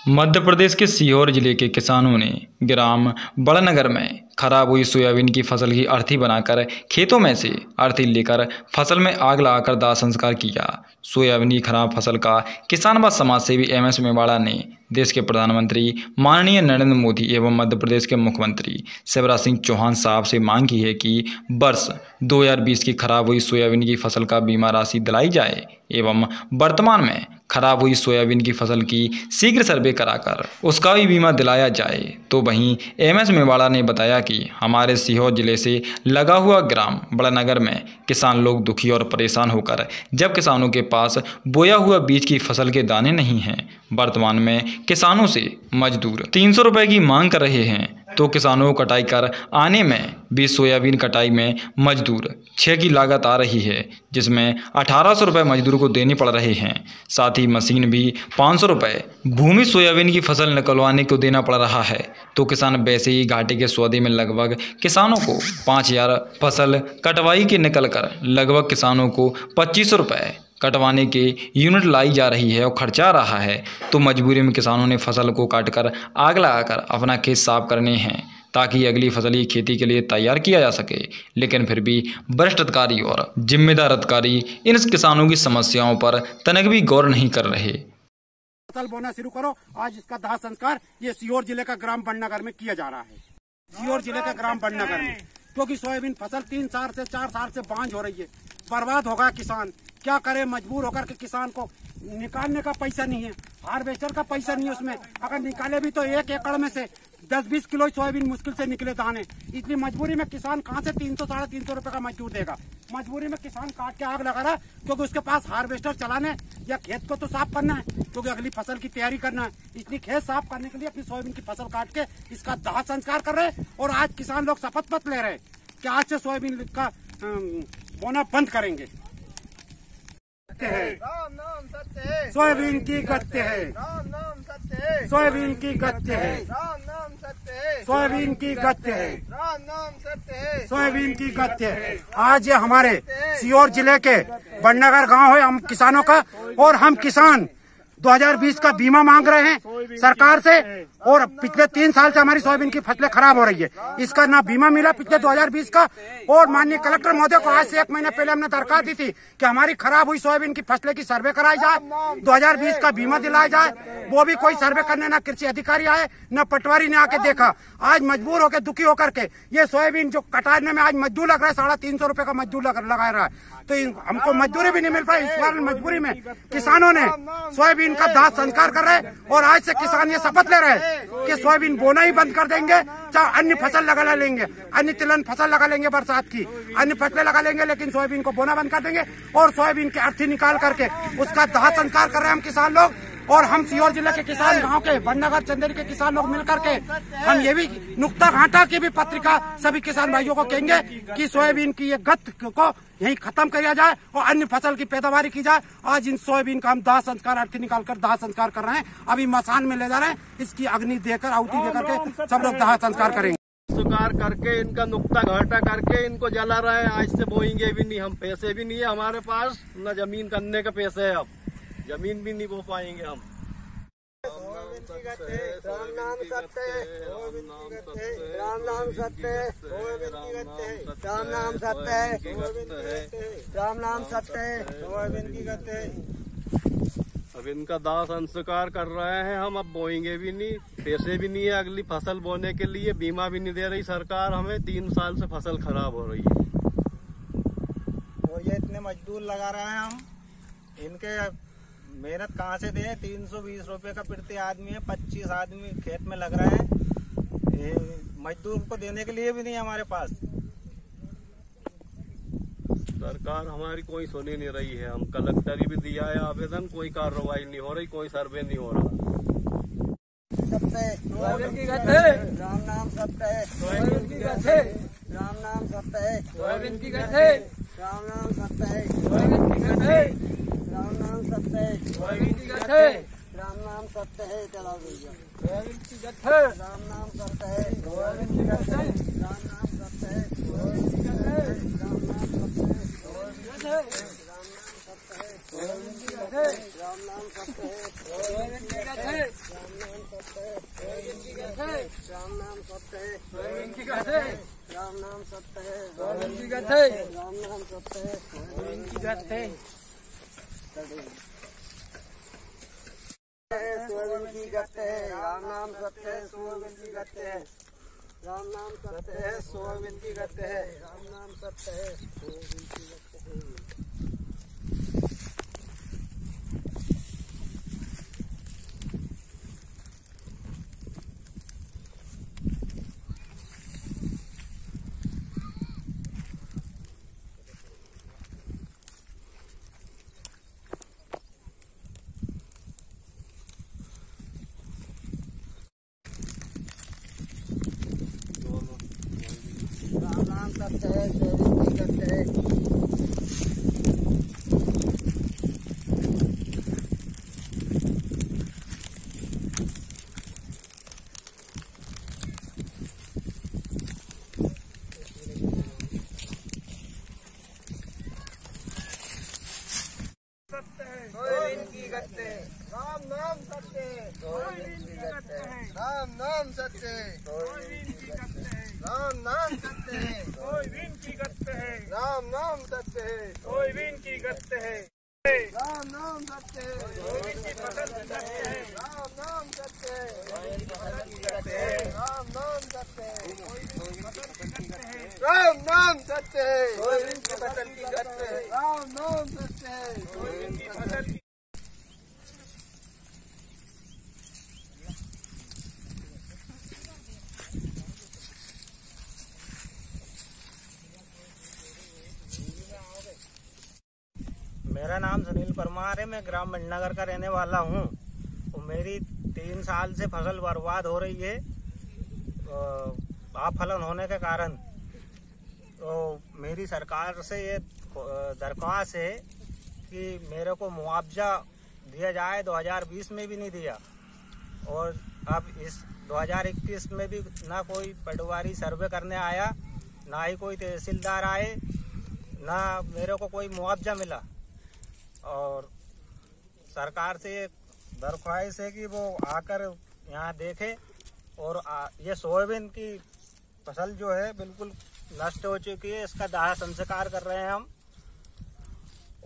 मध्य प्रदेश के सीहोर जिले के किसानों ने ग्राम बड़नगर में खराब हुई सोयाबीन की फसल की अर्थी बनाकर खेतों में से अर्थी लेकर फसल में आग लगाकर दाह संस्कार किया। सोयाबीन की खराब फसल का किसान व समाज सेवी एमएस मेवाड़ा ने देश के प्रधानमंत्री माननीय नरेंद्र मोदी एवं मध्य प्रदेश के मुख्यमंत्री शिवराज सिंह चौहान साहब से मांग की है कि वर्ष 2020 की खराब हुई सोयाबीन की फसल का बीमा राशि दिलाई जाए एवं वर्तमान में खराब हुई सोयाबीन की फसल की शीघ्र सर्वे कराकर उसका भी बीमा दिलाया जाए। तो वहीं एमएस मेवाड़ा ने बताया कि हमारे सीहोर जिले से लगा हुआ ग्राम बड़नगर में किसान लोग दुखी और परेशान होकर जब किसानों के पास बोया हुआ बीज की फसल के दाने नहीं हैं, वर्तमान में किसानों से मजदूर 300 रुपये की मांग कर रहे हैं, तो किसानों को कटाई कर आने में भी सोयाबीन कटाई में मजदूर 6 की लागत आ रही है, जिसमें 1800 रुपये मजदूर को देने पड़ रहे हैं। साथ ही मशीन भी 500 रुपये भूमि सोयाबीन की फसल निकलवाने को देना पड़ रहा है। तो किसान वैसे ही घाटे के सौदे में लगभग किसानों को 5000 फसल कटवाई के निकल कर लगभग किसानों को 2500 रुपये कटवाने के यूनिट लाई जा रही है और खर्चा आ रहा है। तो मजबूरी में किसानों ने फसल को काटकर आग लगाकर अपना खेत साफ करने हैं ताकि अगली फसल की खेती के लिए तैयार किया जा सके। लेकिन फिर भी वरिष्ठ अधिकारी और जिम्मेदार अधिकारी इन किसानों की समस्याओं पर तनिक भी गौर नहीं कर रहे। फसल बोना शुरू करो। आज इसका दाह संस्कार ये सीहोर जिले का ग्राम बड़नगर में किया जा रहा है। सीहोर जिले का ग्राम बड़नगर में क्योंकि सोयाबीन फसल 3 साल से 4 साल से बांझ हो रही है, बर्बाद होगा किसान। क्या करे, मजबूर होकर के किसान को निकालने का पैसा नहीं है, हार्वेस्टर का पैसा नहीं है उसमें। अगर निकाले भी तो 1 एकड़ में से 10-20 किलो सोयाबीन मुश्किल से निकले दाने। इतनी मजबूरी में किसान कहाँ से 300-350 रुपए का मजदूर देगा। मजबूरी में किसान काट के आग लगा रहा है क्योंकि उसके पास हार्वेस्टर चलाने या खेत को तो साफ करना है, क्योंकि अगली फसल की तैयारी करना है। इसलिए खेत साफ करने के लिए अपनी सोयाबीन की फसल काट के इसका दाह संस्कार कर रहे हैं। और आज किसान लोग शपथ मत ले रहे हैं कि आज से सोयाबीन का बोना बंद करेंगे। सोयाबीन की गत्ते है, सोयाबीन की गत्ते है, सोयाबीन की गत्ते है, सोयाबीन की गत्ते है। आज ये हमारे सीहोर जिले के बड़नगर गांव है हम किसानों का, और हम किसान 2020 का बीमा मांग रहे हैं सरकार से। और पिछले 3 साल से हमारी सोयाबीन की फसलें खराब हो रही है, इसका ना बीमा मिला पिछले 2020 का। और माननीय कलेक्टर महोदय को आज से 1 महीने पहले हमने दरखास्त दी थी कि हमारी खराब हुई सोयाबीन की फसलें की सर्वे कराई जाए, 2020 का बीमा दिलाया जाए। वो भी कोई सर्वे करने ना कृषि अधिकारी आए न पटवारी ने आके देखा। आज मजबूर होकर दुखी होकर के ये सोयाबीन जो कटाने में आज मजदूर लग रहा है, 350 रुपए का मजदूर लगा रहा है। तो हमको मजदूरी भी नहीं मिल पाई। इस बार मजबूरी में किसानों ने सोयाबीन का दाह संस्कार कर रहे हैं। और आज से किसान ये शपथ ले रहे हैं कि सोयाबीन बोना ही बंद कर देंगे, चाहे अन्य फसल लगा लेंगे, अन्य तिलहन फसल लगा लेंगे, बरसात की अन्य फसलें लगा लेंगे, लेकिन सोयाबीन को बोना बंद कर देंगे। और सोयाबीन की अर्थी निकाल करके उसका दाह संस्कार कर रहे हैं हम किसान लोग। और हम सीहोर जिले के किसान, गांव के बड़नगर चंदेरी के किसान लोग मिलकर के हम ये भी नुक्ता घाटा की भी पत्रिका सभी किसान भाइयों को कहेंगे कि सोयाबीन की ये गत को यही खत्म किया जाए और अन्य फसल की पैदावारी की जाए। आज इन सोयाबीन का हम दाह संस्कार अर्थी निकालकर दाह संस्कार कर रहे हैं। अभी मसान में ले जा रहे हैं, इसकी अग्नि देकर आहुति देकर के सब लोग दाह संस्कार करेंगे। संस्कार करके इनका नुक्ता घाटा करके इनको जला रहे हैं। आज से बोएंगे भी नहीं, हम पैसे भी नहीं है हमारे पास, न जमीन करने के पैसे है, अब जमीन भी नहीं बो पाएंगे हम। राम नाम सत्य है, राम नाम सत्य है, राम नाम सत्य है, राम नाम सत्य है, सोयाबीन की गत्ते है। अब इनका दाह संस्कार कर रहे हैं हम, अब बोएंगे भी नहीं, पैसे भी नहीं है अगली फसल बोने के लिए, बीमा भी नहीं दे रही सरकार हमें। 3 साल से फसल खराब हो रही है और ये इतने मजदूर लगा रहे हैं हम, इनके मेहनत कहाँ से दें। 320 रुपए का प्रति आदमी है, 25 आदमी खेत में लग रहे हैं, मजदूर को देने के लिए भी नहीं हमारे पास। सरकार हमारी कोई सुनी नहीं रही है। हम कलेक्टरी भी दिया है आवेदन, कोई कार्रवाई नहीं हो रही, कोई सर्वे नहीं हो रहा। सत्य है, राम नाम सत्य है, सोयाबीन की गत्ते है, राम नाम सत्य है, सोयाबीन की गत्ते है, राम नाम सत्य है, सोयाबीन की गत्ते है, राम नाम सत्य है, सोयाबीन की गत्ते है, राम नाम सत्य है, चला भैया, सोयाबीन की गत्ते है, राम नाम सत्य है, सोयाबीन की गत्ते है, राम नाम सत्य है, सोयाबीन की गत्ते है, राम नाम सत्य है, सोयाबीन की गत्ते है, राम नाम सत्य है, सोयाबीन की गत्ते है, राम नाम राम नाम सत्य है, सोयाबीन की गत है, राम नाम सत्य है, सोयाबीन की गत है, राम नाम सत्य है, सोयाबीन की गत है, सोयाबीन की गत है, राम नाम सत्य है, सोयाबीन की गत है, राम नाम सत्य है, सोयाबीन की गत है, राम नाम सत्य है, सोयाबीन की गत है। राम नाम सत्य है, सोयाबीन की गत है। सोयाबीन की गत है, राम नाम सत्य है, सोयाबीन की गत है, राम नाम सत्य है, सोयाबीन की गत है, राम नाम सत्य है, सोयाबीन की गत है, राम नाम सत्य है, सोयाबीन की गत है, राम नाम सत्य है, सोयाबीन की फसल की गत है, राम नाम सत्य है, राम नाम सत्य है, राम नाम सत्य है, सोयाबीन की फसल की गत है, राम नाम सत्य है, सोयाबीन की फसल की मेरा नाम सुनील परमार है। मैं ग्राम मंडनगर का रहने वाला हूँ। तो मेरी 3 साल से फसल बर्बाद हो रही है आफलन होने के कारण। तो मेरी सरकार से ये दरख्वास्त है कि मेरे को मुआवजा दिया जाए। 2020 में भी नहीं दिया और अब इस 2021 में भी ना कोई पटवारी सर्वे करने आया, ना ही कोई तहसीलदार आए, ना मेरे को कोई मुआवजा मिला। और सरकार से दरख्वास्त है कि वो आकर यहाँ देखे। और ये सोयाबीन की फसल जो है बिल्कुल नष्ट हो चुकी है। इसका दाह संस्कार कर रहे हैं हम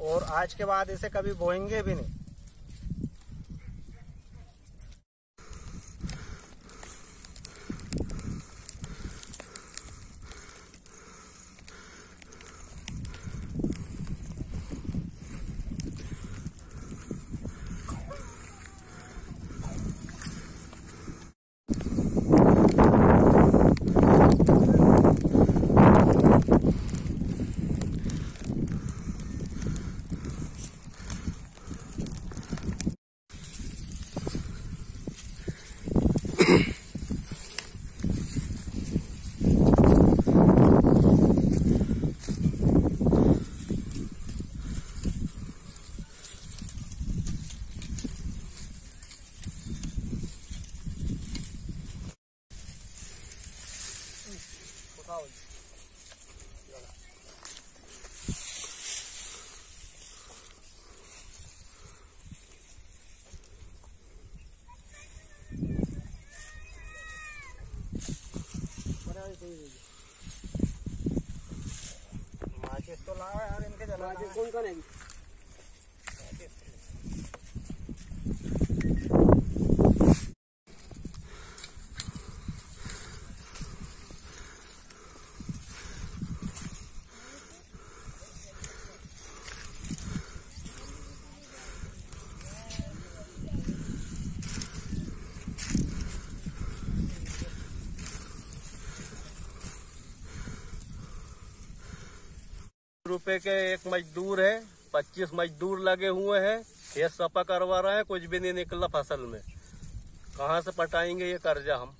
और आज के बाद इसे कभी बोएंगे भी नहीं। माचिस तो लाओ यार, इनके जलाना है। कौन कौन है? रुपए के एक मजदूर है, 25 मजदूर लगे हुए हैं। खेत सफा करवा रहे हैं, कुछ भी नहीं निकला फसल में। कहाँ से पटाएंगे ये कर्जा हम?